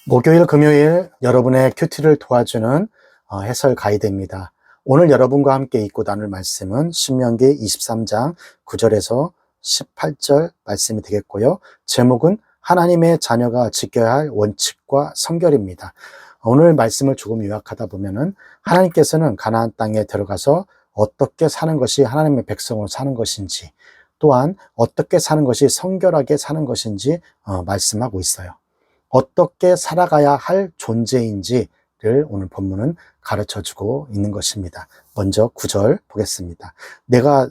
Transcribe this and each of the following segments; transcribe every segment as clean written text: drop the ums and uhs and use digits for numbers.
목요일, 금요일 여러분의 큐티를 도와주는 해설 가이드입니다. 오늘 여러분과 함께 읽고 나눌 말씀은 신명기 23장 9절에서 18절 말씀이 되겠고요. 제목은 하나님의 자녀가 지켜야 할 원칙과 성결입니다. 오늘 말씀을 조금 요약하다 보면은 하나님께서는 가나안 땅에 들어가서 어떻게 사는 것이 하나님의 백성으로 사는 것인지, 또한 어떻게 사는 것이 성결하게 사는 것인지 말씀하고 있어요. 어떻게 살아가야 할 존재인지를 오늘 본문은 가르쳐 주고 있는 것입니다. 먼저 9절 보겠습니다. 내가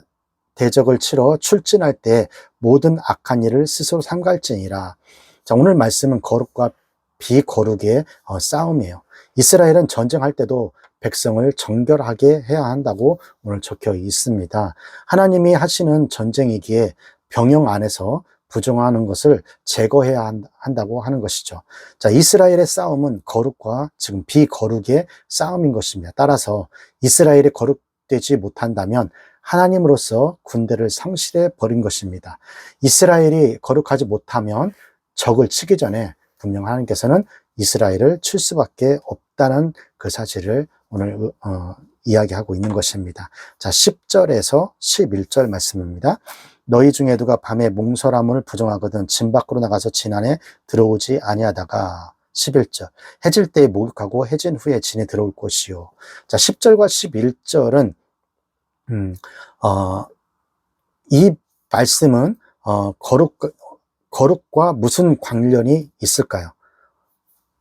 대적을 치러 출진할 때 모든 악한 일을 스스로 삼갈지니라. 자, 오늘 말씀은 거룩과 비거룩의 싸움이에요. 이스라엘은 전쟁할 때도 백성을 정결하게 해야 한다고 오늘 적혀 있습니다. 하나님이 하시는 전쟁이기에 병영 안에서 부정하는 것을 제거해야 한다고 하는 것이죠. 자, 이스라엘의 싸움은 거룩과 지금 비거룩의 싸움인 것입니다. 따라서 이스라엘이 거룩되지 못한다면 하나님으로서 군대를 상실해 버린 것입니다. 이스라엘이 거룩하지 못하면 적을 치기 전에 분명 하나님께서는 이스라엘을 칠 수밖에 없다는 그 사실을 오늘 이야기하고 있는 것입니다. 자, 10절에서 11절 말씀입니다. 너희 중에 누가 밤에 몽설함을 부정하거든 진 밖으로 나가서 진 안에 들어오지 아니하다가 11절 해질 때에 목욕하고 해진 후에 진에 들어올 것이요. 자, 10절과 11절은 이 말씀은 거룩과 무슨 관련이 있을까요?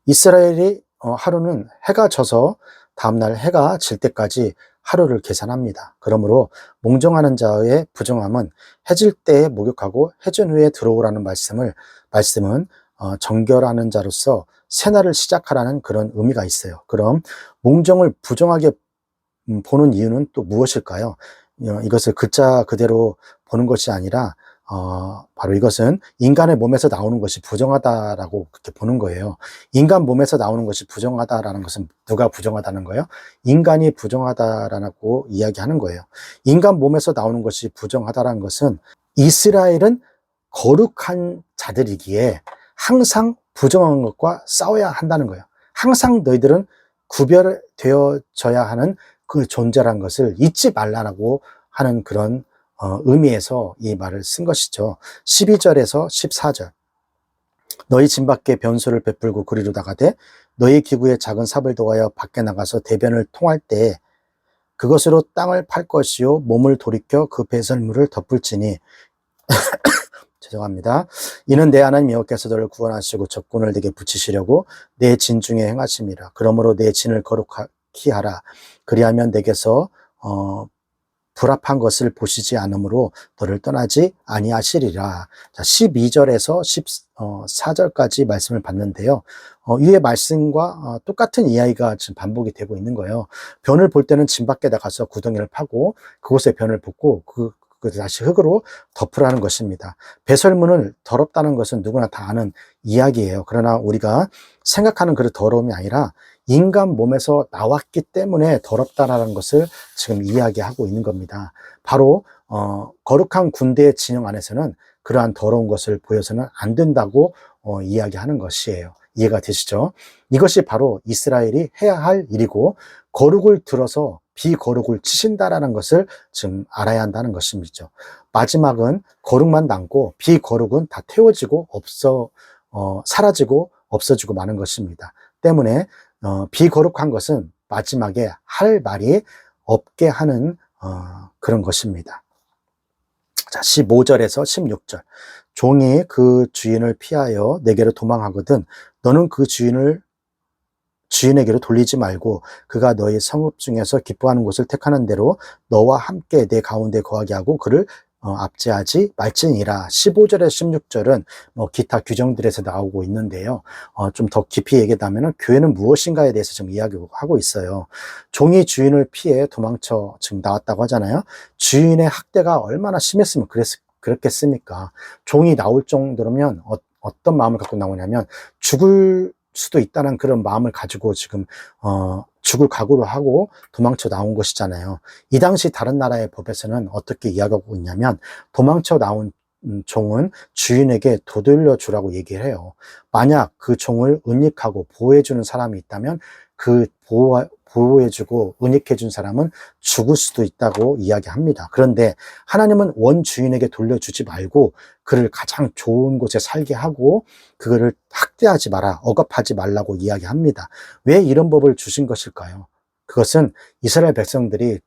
이스라엘이 하루는 해가 져서 다음날 해가 질 때까지 하루를 계산합니다. 그러므로 몽정하는 자의 부정함은 해질 때에 목욕하고 해진 후에 들어오라는 말씀은 정결하는 자로서 새날을 시작하라는 그런 의미가 있어요. 그럼 몽정을 부정하게 보는 이유는 또 무엇일까요? 이것을 글자 그대로 보는 것이 아니라 바로 이것은 인간의 몸에서 나오는 것이 부정하다라고 그렇게 보는 거예요. 인간 몸에서 나오는 것이 부정하다라는 것은 누가 부정하다는 거예요? 인간이 부정하다라고 이야기하는 거예요. 인간 몸에서 나오는 것이 부정하다라는 것은 이스라엘은 거룩한 자들이기에 항상 부정한 것과 싸워야 한다는 거예요. 항상 너희들은 구별되어져야 하는 그 존재란 것을 잊지 말라라고 하는 그런 의미에서 이 말을 쓴 것이죠. 12절에서 14절 너희 진 밖에 변소를 베풀고 그리로 나가되 너희 기구에 작은 삽을 도하여 밖에 나가서 대변을 통할 때 그것으로 땅을 팔 것이요 몸을 돌이켜 그 배설물을 덮을지니 죄송합니다. 이는 내 하나님 여호와께서 너를 구원하시고 적군을 내게 붙이시려고 내 진 중에 행하심이라. 그러므로 내 진을 거룩히 하라. 그리하면 내게서 불합한 것을 보시지 않으므로 너를 떠나지 아니하시리라. 자, 12절에서 14절까지 말씀을 봤는데요. 위의 말씀과 똑같은 이야기가 지금 반복이 되고 있는 거예요. 변을 볼 때는 진 밖에 나가서 구덩이를 파고 그곳에 변을 붓고 그 다시 흙으로 덮으라는 것입니다. 배설물은 더럽다는 것은 누구나 다 아는 이야기예요. 그러나 우리가 생각하는 그 더러움이 아니라 인간 몸에서 나왔기 때문에 더럽다라는 것을 지금 이야기하고 있는 겁니다. 바로 거룩한 군대의 진영 안에서는 그러한 더러운 것을 보여서는 안 된다고 이야기하는 것이에요. 이해가 되시죠? 이것이 바로 이스라엘이 해야 할 일이고 거룩을 들어서 비거룩을 치신다라는 것을 지금 알아야 한다는 것이죠. 마지막은 거룩만 남고 비거룩은 다 태워지고 사라지고 없어지고 마는 것입니다. 때문에 비거룩한 것은 마지막에 할 말이 없게 하는 그런 것입니다. 자, 15절에서 16절 종이 그 주인을 피하여 내게로 도망하거든 너는 그 주인에게로 돌리지 말고 그가 너의 성읍 중에서 기뻐하는 곳을 택하는 대로 너와 함께 내 가운데 거하게 하고 그를 압제하지 말지니라. 15절에 16절은 기타 규정들에서 나오고 있는데요. 좀 더 깊이 얘기하면 교회는 무엇인가에 대해서 지금 이야기하고 있어요. 종이 주인을 피해 도망쳐 지금 나왔다고 하잖아요. 주인의 학대가 얼마나 심했으면 그랬겠습니까? 종이 나올 정도면 어떤 마음을 갖고 나오냐면 죽을 수도 있다는 그런 마음을 가지고 지금 죽을 각오를 하고 도망쳐 나온 것이잖아요. 이 당시 다른 나라의 법에서는 어떻게 이야기하고 있냐면 도망쳐 나온 종은 주인에게 되돌려 주라고 얘기를 해요. 만약 그 종을 은닉하고 보호해주는 사람이 있다면 그 보호해주고 은닉해준 사람은 죽을 수도 있다고 이야기합니다. 그런데 하나님은 원주인에게 돌려주지 말고 그를 가장 좋은 곳에 살게 하고 그거를 학대하지 마라, 억압하지 말라고 이야기합니다. 왜 이런 법을 주신 것일까요? 그것은 이스라엘 백성들이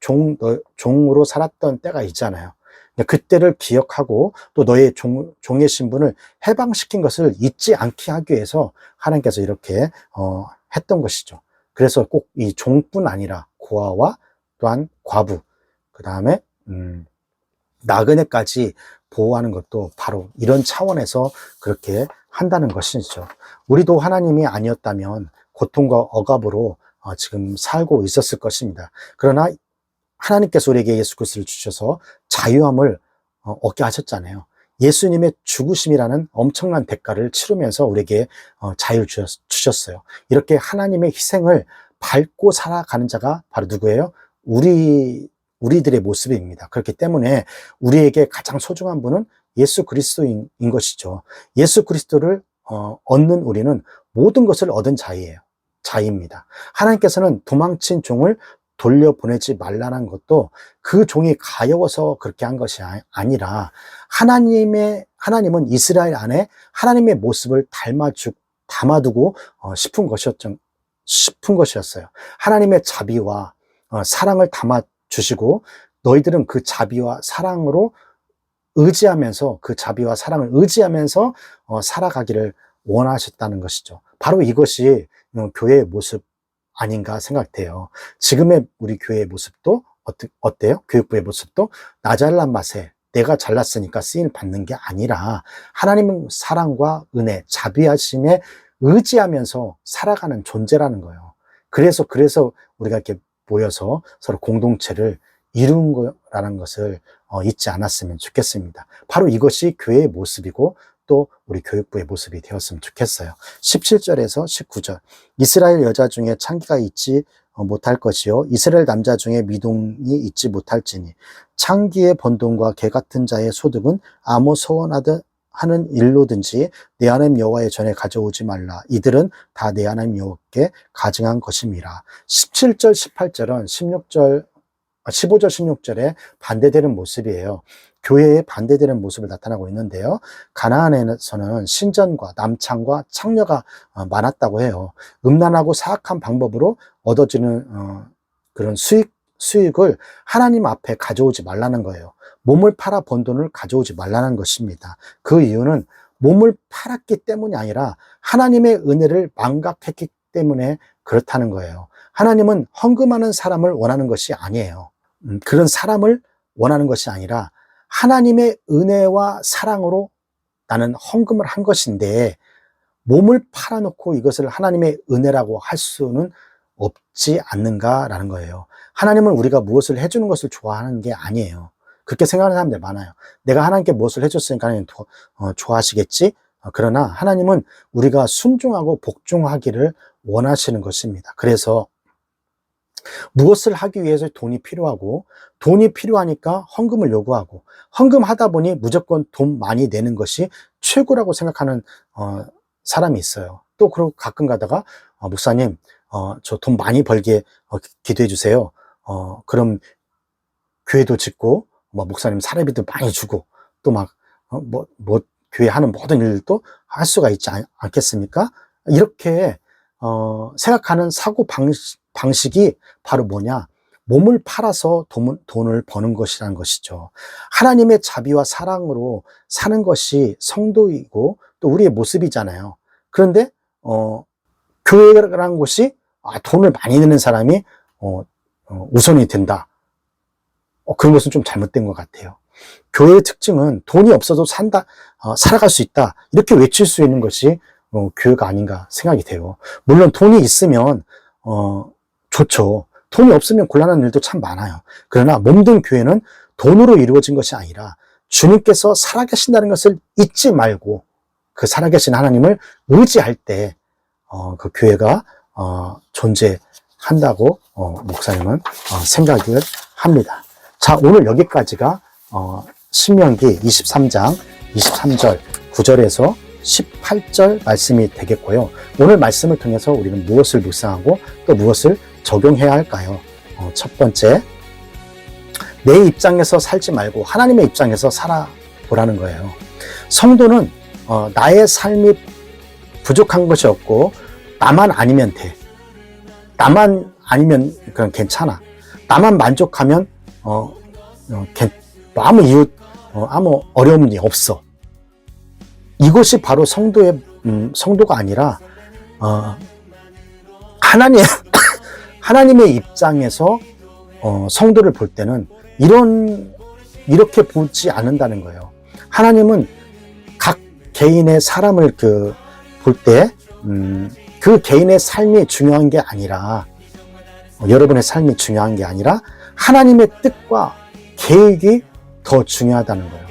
종으로 살았던 때가 있잖아요. 그때를 기억하고 또 너의 종의 신분을 해방시킨 것을 잊지 않게 하기 위해서 하나님께서 이렇게 했던 것이죠. 그래서 꼭 이 종뿐 아니라 고아와 또한 과부, 그 다음에 나그네까지 보호하는 것도 바로 이런 차원에서 그렇게 한다는 것이죠. 우리도 하나님이 아니었다면 고통과 억압으로 지금 살고 있었을 것입니다. 그러나 하나님께서 우리에게 예수 그리스도를 주셔서 자유함을 얻게 하셨잖아요. 예수님의 죽으심이라는 엄청난 대가를 치르면서 우리에게 자유를 주셨어요. 이렇게 하나님의 희생을 밟고 살아가는 자가 바로 누구예요? 우리들의 모습입니다. 그렇기 때문에 우리에게 가장 소중한 분은 예수 그리스도인 것이죠. 예수 그리스도를 얻는 우리는 모든 것을 얻은 자입니다. 하나님께서는 도망친 종을 돌려보내지 말라는 것도 그 종이 가여워서 그렇게 한 것이 아니라 하나님은 이스라엘 안에 하나님의 모습을 담아두고 싶은 것이었어요. 하나님의 자비와 사랑을 담아주시고 너희들은 그 자비와 사랑으로 의지하면서 그 자비와 사랑을 의지하면서 살아가기를 원하셨다는 것이죠. 바로 이것이 교회의 모습 아닌가 생각돼요. 지금의 우리 교회의 모습도 어때요? 교육부의 모습도 나 잘난 맛에 내가 잘났으니까 쓰임을 받는 게 아니라 하나님은 사랑과 은혜, 자비하심에 의지하면서 살아가는 존재라는 거예요. 그래서 우리가 이렇게 모여서 서로 공동체를 이룬 거라는 것을 잊지 않았으면 좋겠습니다. 바로 이것이 교회의 모습이고 또 우리 교육부의 모습이 되었으면 좋겠어요. 17절에서 19절 이스라엘 여자 중에 창기가 있지 못할 것이요 이스라엘 남자 중에 미동이 있지 못할지니 창기의 번동과 개 같은 자의 소득은 아무 소원하듯 하는 일로든지 내 하나님 여호와의 전에 가져오지 말라. 이들은 다 내 하나님 여호와께 가증한 것임이라. 17절 18절은 15절 16절에 반대되는 모습이에요. 교회에 반대되는 모습을 나타나고 있는데요. 가나안에서는 신전과 남창과 창녀가 많았다고 해요. 음란하고 사악한 방법으로 얻어지는 그런 수익을 하나님 앞에 가져오지 말라는 거예요. 몸을 팔아 번 돈을 가져오지 말라는 것입니다. 그 이유는 몸을 팔았기 때문이 아니라 하나님의 은혜를 망각했기 때문에 그렇다는 거예요. 하나님은 헌금하는 사람을 원하는 것이 아니에요. 그런 사람을 원하는 것이 아니라 하나님의 은혜와 사랑으로 나는 헌금을 한 것인데 몸을 팔아놓고 이것을 하나님의 은혜라고 할 수는 없지 않는가라는 거예요. 하나님은 우리가 무엇을 해주는 것을 좋아하는 게 아니에요. 그렇게 생각하는 사람들 많아요. 내가 하나님께 무엇을 해줬으니까 하나님 좋아하시겠지? 그러나 하나님은 우리가 순종하고 복종하기를 원하시는 것입니다. 그래서 무엇을 하기 위해서 돈이 필요하고 돈이 필요하니까 헌금을 요구하고 헌금하다 보니 무조건 돈 많이 내는 것이 최고라고 생각하는 사람이 있어요. 또 그리고 가끔 가다가 목사님 저 돈 많이 벌게 기도해 주세요. 그럼 교회도 짓고 목사님 사례비도 많이 주고 또 막 교회 하는 모든 일도 할 수가 있지 않겠습니까? 이렇게 생각하는 사고 방식이 바로 뭐냐? 몸을 팔아서 돈을 버는 것이라는 것이죠. 하나님의 자비와 사랑으로 사는 것이 성도이고 또 우리의 모습이잖아요. 그런데 교회라는 곳이 돈을 많이 내는 사람이 우선이 된다. 그런 것은 좀 잘못된 것 같아요. 교회의 특징은 돈이 없어도 살아갈 수 있다. 이렇게 외칠 수 있는 것이 교회가 아닌가 생각이 돼요. 물론 돈이 있으면 좋죠. 돈이 없으면 곤란한 일도 참 많아요. 그러나 몸된 교회는 돈으로 이루어진 것이 아니라 주님께서 살아계신다는 것을 잊지 말고 그 살아계신 하나님을 의지할 때 그 교회가 존재한다고 목사님은 생각을 합니다. 자, 오늘 여기까지가 신명기 23장 23절, 9절에서 18절 말씀이 되겠고요. 오늘 말씀을 통해서 우리는 무엇을 묵상하고 또 무엇을 적용해야 할까요? 첫 번째, 내 입장에서 살지 말고 하나님의 입장에서 살아보라는 거예요. 성도는 나의 삶이 부족한 것이 없고 나만 아니면 돼. 나만 아니면 그냥 괜찮아. 나만 만족하면 아무 이유, 아무 어려움이 없어. 이것이 바로 성도가 아니라 하나님의 입장에서 성도를 볼 때는 이렇게 보지 않는다는 거예요. 하나님은 각 개인의 사람을 볼 때 그 개인의 삶이 중요한 게 아니라 여러분의 삶이 중요한 게 아니라 하나님의 뜻과 계획이 더 중요하다는 거예요.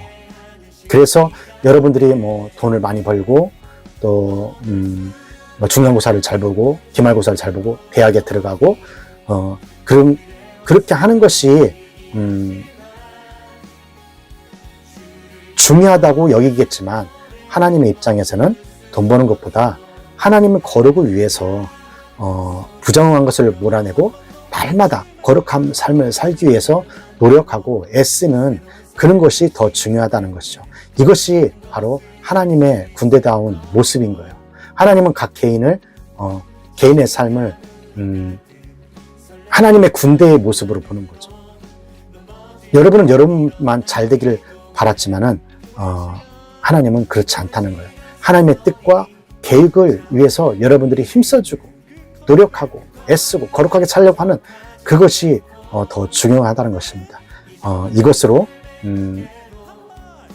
그래서 여러분들이 돈을 많이 벌고 또 중간고사를 잘 보고 기말고사를 잘 보고 대학에 들어가고 그렇게 하는 것이 중요하다고 여기겠지만 하나님의 입장에서는 돈 버는 것보다 하나님의 거룩을 위해서 부정한 것을 몰아내고 날마다 거룩한 삶을 살기 위해서 노력하고 애쓰는 그런 것이 더 중요하다는 것이죠. 이것이 바로 하나님의 군대다운 모습인 거예요. 하나님은 각 개인의 삶을 하나님의 군대의 모습으로 보는 거죠. 여러분은 여러분만 잘 되기를 바랐지만은 하나님은 그렇지 않다는 거예요. 하나님의 뜻과 계획을 위해서 여러분들이 힘써주고 노력하고 애쓰고 거룩하게 살려고 하는 그것이 더 중요하다는 것입니다. 이것으로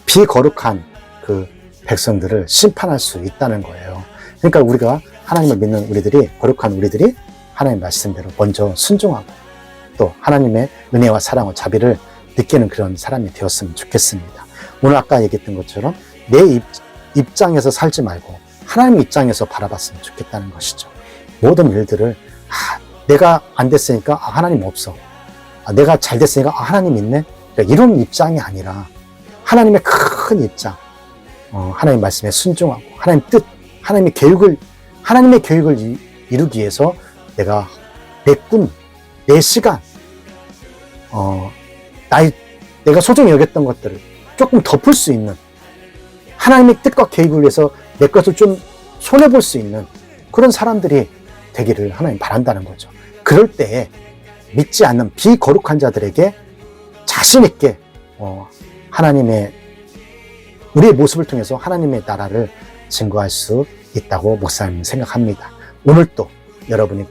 비거룩한 그 백성들을 심판할 수 있다는 거예요. 그러니까 우리가 하나님을 믿는 우리들이, 거룩한 우리들이 하나님 말씀대로 먼저 순종하고 또 하나님의 은혜와 사랑과 자비를 느끼는 그런 사람이 되었으면 좋겠습니다. 오늘 아까 얘기했던 것처럼 내 입장에서 살지 말고 하나님의 입장에서 바라봤으면 좋겠다는 것이죠. 모든 일들을 내가 안 됐으니까 하나님 없어. 내가 잘 됐으니까 하나님 있네. 그러니까 이런 입장이 아니라 하나님의 큰 입장, 하나님 말씀에 순종하고 하나님 뜻, 하나님의 계획을 이루기 위해서 내가 내 꿈, 내 시간, 내가 소중히 여겼던 것들을 조금 덮을 수 있는 하나님의 뜻과 계획을 위해서 내 것을 좀 손해볼 수 있는 그런 사람들이 되기를 하나님 바란다는 거죠. 그럴 때 믿지 않는 비거룩한 자들에게 자신 있게 우리의 모습을 통해서 하나님의 나라를 증거할 수 있다고 목사님은 생각합니다. 오늘 또 여러분이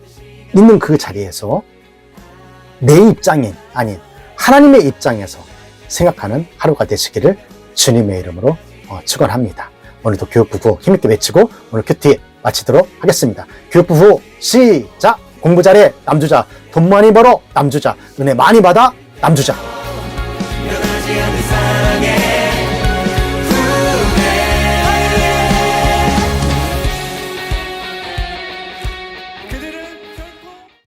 있는 그 자리에서 내 입장이 아닌 하나님의 입장에서 생각하는 하루가 되시기를 주님의 이름으로 축원합니다. 오늘도 교육부부 힘있게 외치고 오늘 큐티 마치도록 하겠습니다. 교육부부 시작! 공부 잘해 남주자, 돈 많이 벌어 남주자, 은혜 많이 받아 남주자.